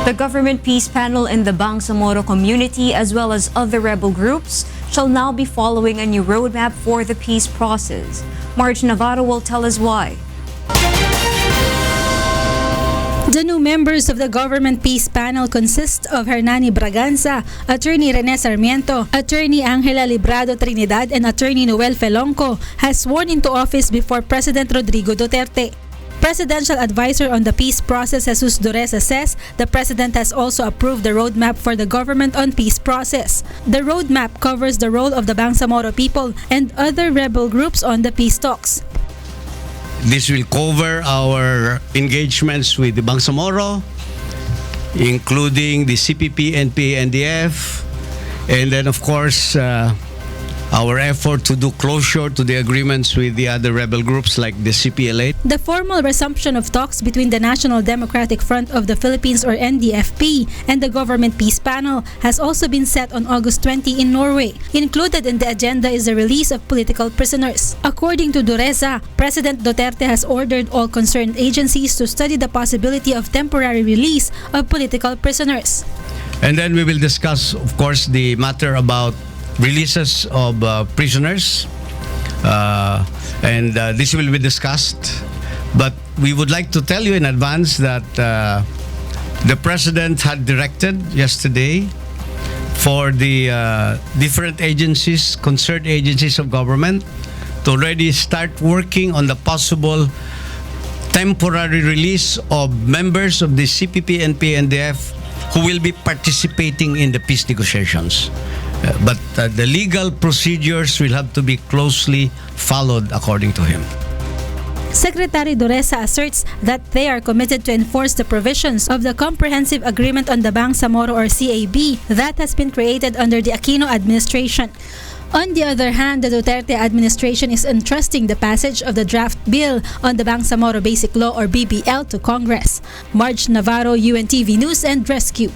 The government peace panel in the Bangsamoro community, as well as other rebel groups, shall now be following a new roadmap for the peace process. Marge Navarro will tell us why. The new members of the Government Peace Panel consist of Hernani Braganza, Attorney Rene Sarmiento, Attorney Angela Librado Trinidad, and Attorney Noel Felonco, has sworn into office before President Rodrigo Duterte. Presidential Advisor on the Peace Process Jesus Dureza says the President has also approved the roadmap for the government on peace process. The roadmap covers the role of the Bangsamoro people and other rebel groups on the peace talks. This will cover our engagements with the Bangsamoro, including the CPP, NPA, NDF, and then of course our effort to do closure to the agreements with the other rebel groups like the CPLA. The formal resumption of talks between the National Democratic Front of the Philippines or NDFP and the Government Peace Panel has also been set on August 20 in Norway. Included in the agenda is the release of political prisoners. According to Dureza, President Duterte has ordered all concerned agencies to study the possibility of temporary release of political prisoners. And then we will discuss, of course, the matter about releases of prisoners, and this will be discussed. But we would like to tell you in advance that the President had directed yesterday for the different agencies, concerned agencies of government, to already start working on the possible temporary release of members of the CPP, NPA, NDF who will be participating in the peace negotiations. But the legal procedures will have to be closely followed according to him. Secretary Dureza asserts that they are committed to enforce the provisions of the Comprehensive Agreement on the Bangsamoro or CAB that has been created under the Aquino administration. On the other hand, the Duterte administration is entrusting the passage of the draft bill on the Bangsamoro Basic Law or BBL to Congress. Marge Navarro, UNTV News and Rescue.